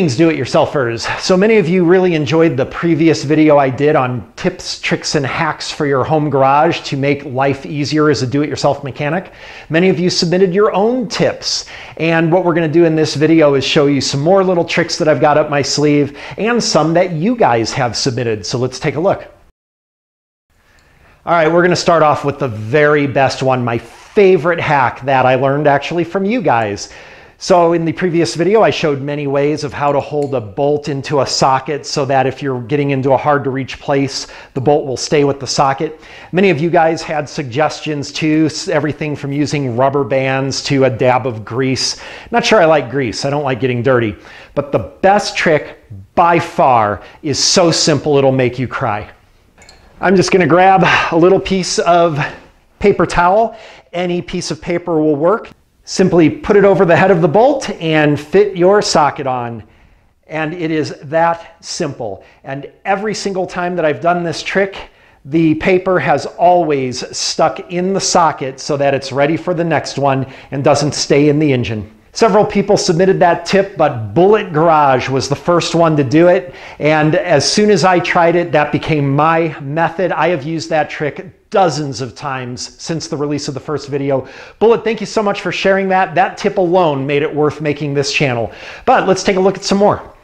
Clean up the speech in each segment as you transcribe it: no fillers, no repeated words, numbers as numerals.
Greetings, do-it-yourselfers. So many of you really enjoyed the previous video I did on tips, tricks, and hacks for your home garage to make life easier as a do-it-yourself mechanic. Many of you submitted your own tips. And what we're going to do in this video is show you some more little tricks that I've got up my sleeve and some that you guys have submitted. So let's take a look. All right, we're going to start off with the very best one, my favorite hack that I learned actually from you guys. So in the previous video, I showed many ways of how to hold a bolt into a socket so that if you're getting into a hard to reach place, the bolt will stay with the socket. Many of you guys had suggestions too, everything from using rubber bands to a dab of grease. Not sure I like grease, I don't like getting dirty. But the best trick by far is so simple it'll make you cry. I'm just gonna grab a little piece of paper towel. Any piece of paper will work. Simply put it over the head of the bolt and fit your socket on. And it is that simple. And every single time that I've done this trick, the paper has always stuck in the socket so that it's ready for the next one and doesn't stay in the engine. Several people submitted that tip, but Bullet Garage was the first one to do it. And as soon as I tried it, that became my method. I have used that trick dozens of times since the release of the first video. Bullet, thank you so much for sharing that. That tip alone made it worth making this channel. But let's take a look at some more.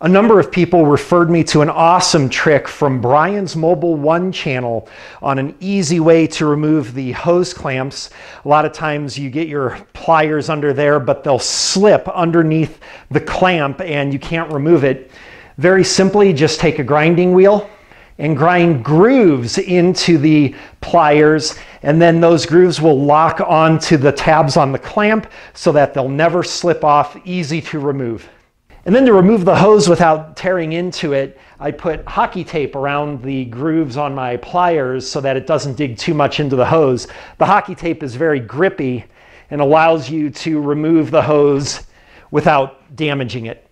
A number of people referred me to an awesome trick from Brian's Mobile One channel on an easy way to remove the hose clamps. A lot of times you get your pliers under there, but they'll slip underneath the clamp and you can't remove it. Very simply, just take a grinding wheel and grind grooves into the pliers, and then those grooves will lock onto the tabs on the clamp so that they'll never slip off, easy to remove. And then to remove the hose without tearing into it, I put hockey tape around the grooves on my pliers so that it doesn't dig too much into the hose. The hockey tape is very grippy and allows you to remove the hose without damaging it.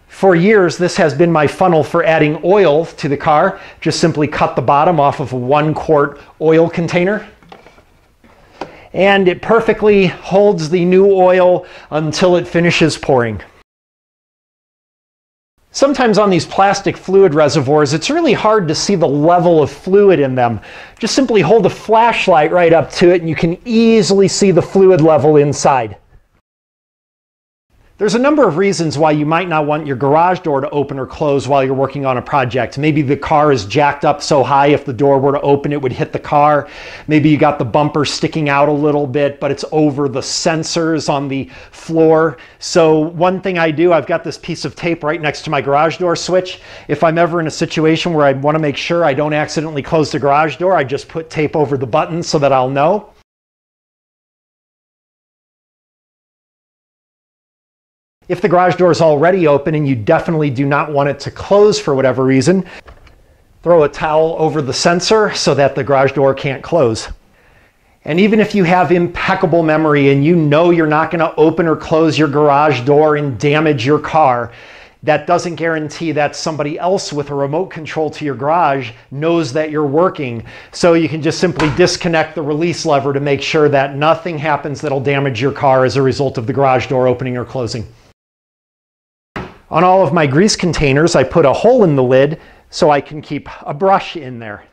For years, this has been my funnel for adding oil to the car. Just simply cut the bottom off of a 1-quart oil container. And it perfectly holds the new oil until it finishes pouring. Sometimes on these plastic fluid reservoirs, it's really hard to see the level of fluid in them. Just simply hold a flashlight right up to it and you can easily see the fluid level inside. There's a number of reasons why you might not want your garage door to open or close while you're working on a project. Maybe the car is jacked up so high if the door were to open it would hit the car. Maybe you got the bumper sticking out a little bit but it's over the sensors on the floor. So one thing I do, I've got this piece of tape right next to my garage door switch. If I'm ever in a situation where I want to make sure I don't accidentally close the garage door, I just put tape over the button so that I'll know. If the garage door is already open and you definitely do not want it to close for whatever reason, throw a towel over the sensor so that the garage door can't close. And even if you have impeccable memory and you know you're not going to open or close your garage door and damage your car, that doesn't guarantee that somebody else with a remote control to your garage knows that you're working. So you can just simply disconnect the release lever to make sure that nothing happens that'll damage your car as a result of the garage door opening or closing. On all of my grease containers, I put a hole in the lid so I can keep a brush in there.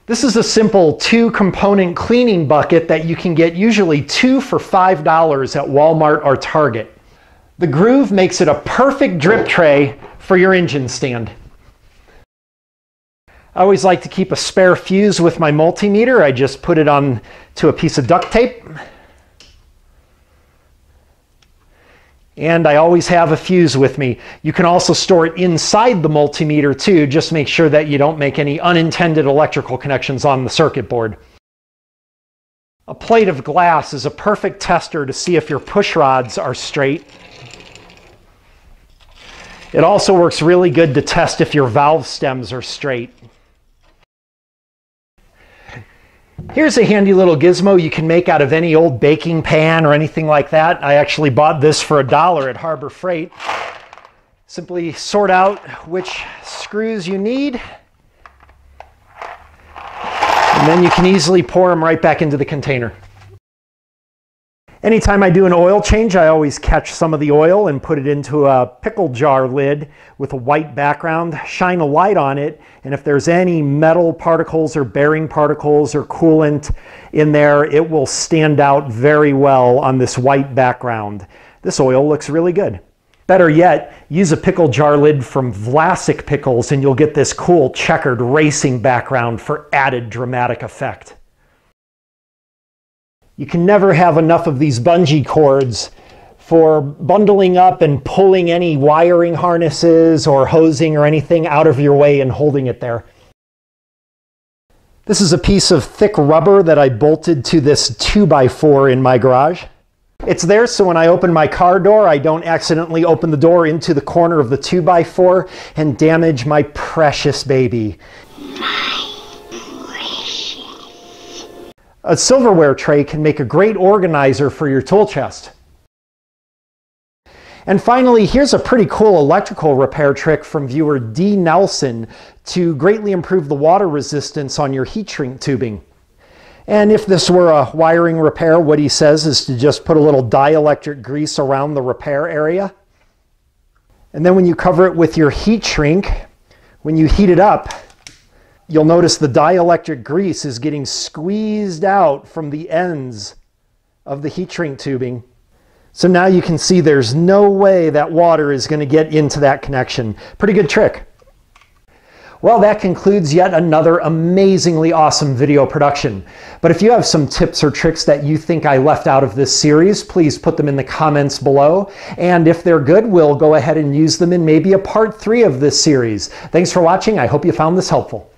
This is a simple 2-component cleaning bucket that you can get usually 2 for $5 at Walmart or Target. The groove makes it a perfect drip tray for your engine stand. I always like to keep a spare fuse with my multimeter. I just put it on to a piece of duct tape. And I always have a fuse with me. You can also store it inside the multimeter too. Just make sure that you don't make any unintended electrical connections on the circuit board. A plate of glass is a perfect tester to see if your push rods are straight. It also works really good to test if your valve stems are straight. Here's a handy little gizmo you can make out of any old baking pan or anything like that. I actually bought this for $1 at Harbor Freight. Simply sort out which screws you need And then you can easily pour them right back into the container. Anytime I do an oil change, I always catch some of the oil and put it into a pickle jar lid with a white background, shine a light on it, and if there's any metal particles or bearing particles or coolant in there, it will stand out very well on this white background. This oil looks really good. Better yet, use a pickle jar lid from Vlasic Pickles and you'll get this cool checkered racing background for added dramatic effect. You can never have enough of these bungee cords for bundling up and pulling any wiring harnesses or hosing or anything out of your way and holding it there. This is a piece of thick rubber that I bolted to this 2x4 in my garage. It's there so when I open my car door, I don't accidentally open the door into the corner of the 2x4 and damage my precious baby. A silverware tray can make a great organizer for your tool chest. And finally, here's a pretty cool electrical repair trick from viewer D. Nelson to greatly improve the water resistance on your heat shrink tubing. And if this were a wiring repair, what he says is to just put a little dielectric grease around the repair area. And then when you cover it with your heat shrink, when you heat it up, you'll notice the dielectric grease is getting squeezed out from the ends of the heat shrink tubing. So now you can see there's no way that water is going to get into that connection. Pretty good trick. Well, that concludes yet another amazingly awesome video production. But if you have some tips or tricks that you think I left out of this series, please put them in the comments below. And if they're good, we'll go ahead and use them in maybe a part 3 of this series. Thanks for watching. I hope you found this helpful.